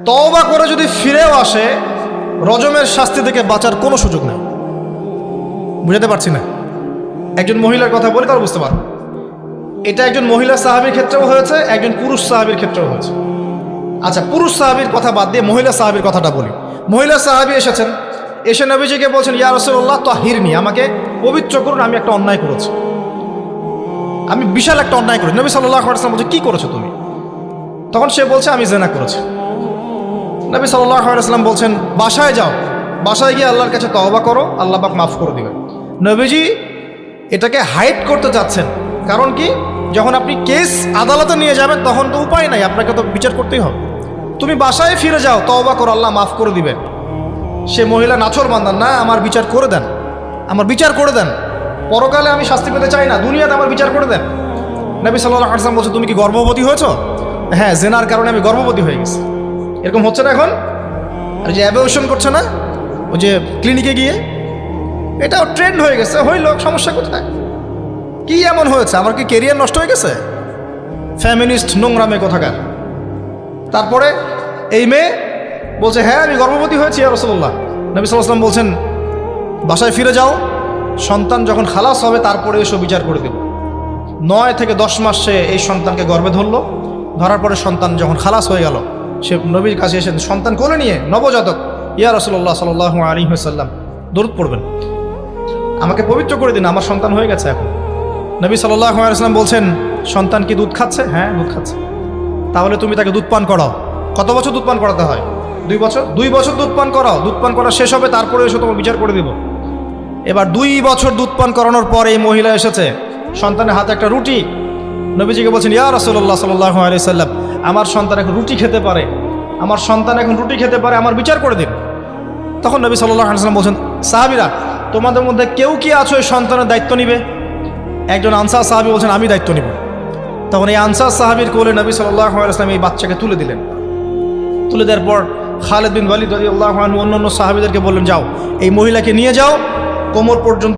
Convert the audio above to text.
তওবা করে যদি ফিরেও আসে, রজমের শাস্তি থেকে বাঁচার কোনো সুযোগ নেই। বুঝাতে পারছি না? একজন মহিলার কথা বলে তারা বুঝতে পারবে। এটা একজন মহিলা সাহাবীর ক্ষেত্রেও হয়েছে, একজন পুরুষ সাহাবীর ক্ষেত্রেও হয়েছে। আচ্ছা, পুরুষ সাহাবীর কথা বাদ দিয়ে মহিলা সাহাবীর কথাটা বলি। মহিলা সাহাবী এসেছেন, এসে নবীজিকে বলছেন, ইয়া রাসূলুল্লাহ তাহিরনি, আমাকে পবিত্র করুন, আমি একটা অন্যায় করেছি, আমি বিশাল একটা অন্যায় করেছি। নবী সাল্লাল্লাহু আলাইহি ওয়াসাল্লাম বলছে, কি করেছো তুমি? তখন সে বলছে, আমি জিনা করেছি। নবী সাল্লাল্লাহু আলাইহি ওয়াসাল্লাম বলছেন, বাসায় যাও, বাসায় গিয়ে আল্লাহর কাছে তওবা করো, আল্লাহ পাক মাফ করে দিবেন। নবীজি এটাকে হাইড করতে চাচ্ছেন, কারণ কি, যখন আপনি কেস আদালতে নিয়ে যাবেন তখন তো উপায় নাই, আপনাকে তো বিচার করতেই হবে। তুমি বাসায় ফিরে যাও, তওবা করো, আল্লাহ মাফ করে দিবেন। সে মহিলা নাছর বান্দান, না, আমার বিচার করে দেন, আমার বিচার করে দেন, পরকালে আমি শাস্তি পেতে চাই না, দুনিয়াতে আমার বিচার করে দেন। নবী সাল্লাল্লাহু আলাইহি ওয়াসাল্লাম বলছে, তুমি কি গর্ভবতী হয়েছো? হ্যাঁ, জেনার কারণে আমি গর্ভবতী হয়ে গেছি। এরকম হচ্ছে না এখন? আর যে অ্যাবর্শন করছে না, ওই যে ক্লিনিকে গিয়ে, এটাও ট্রেন্ড হয়ে গেছে। হইল, সমস্যা কোথায়? কি এমন হয়েছে? আমার কি কেরিয়ার নষ্ট হয়ে গেছে? ফ্যামিনিস্ট নোংরা মেয়ে কোথাকার। তারপরে এই মেয়ে বলছে, হ্যাঁ আমি গর্ভবতী হয়েছি ইয়া রাসূলুল্লাহ। নবী সাল্লাল্লাহু আলাইহি ওয়াসাল্লাম বলছেন, বাসায় ফিরে যাও, সন্তান যখন খালাস হবে তারপরে এসো, বিচার করে দেব। 9 থেকে 10 মাস সে এই সন্তানকে গর্ভে ধরলো। ধরার পরে সন্তান যখন খালাস হয়ে গেল, সে নবীর কাছে এসে সন্তান কোলে নিয়ে, নবজাতক, ইয়া রাসূলুল্লাহ সাল্লাল্লাহু আলাইহি ওয়াসাল্লাম দরুদ পড়বেন, আমাকে পবিত্র করে দিন, আমার সন্তান হয়ে গেছে এখন। নবী সাল্লাল্লাহু আলাইহি ওয়াসাল্লাম বলছেন, সন্তান কি দুধ খাচ্ছে? হ্যাঁ, দুধ খাচ্ছে। তাহলে তুমি তাকে দুধ পান করাও। কত বছর দুধ পান করাতে হয়? 2 বছর। 2 বছর দুধ পান করাও, দুধ পান করা শেষ হবে তারপরে এসে তোমার বিচার করে দেব। এবার 2 বছর দুধ পান করানোর পর এই মহিলা এসেছে, সন্তানের হাতে একটা রুটি। নবীজিকে বলছেন, ইয়া রাসূলুল্লাহ সাল্লাল্লাহু আলাইহি ওয়াসাল্লাম, আমার সন্তান এখন রুটি খেতে পারে, আমার সন্তান এখন রুটি খেতে পারে, আমার বিচার করে দিন। তখন নবী সাল্লাল্লাহু আলাইহি ওয়াসাল্লাম বলছেন, সাহাবীরা, তোমাদের মধ্যে কেউ কি আছো এই সন্তানের দায়িত্ব নিবে? একজন আনসার সাহাবী বলছেন, আমি দায়িত্ব নিব। তখন এই আনসার সাহাবীর কোলে নবী সাল্লাল্লাহু আলাইহি ওয়াসাল্লাম এই বাচ্চাকে তুলে দিলেন। তুলে দেওয়ার পর খালিদ বিন ওয়ালিদ রাদিয়াল্লাহু আনহু অন্যান্য সাহাবীদেরকে বললেন, যাও এই মহিলাকে নিয়ে যাও, কোমর পর্যন্ত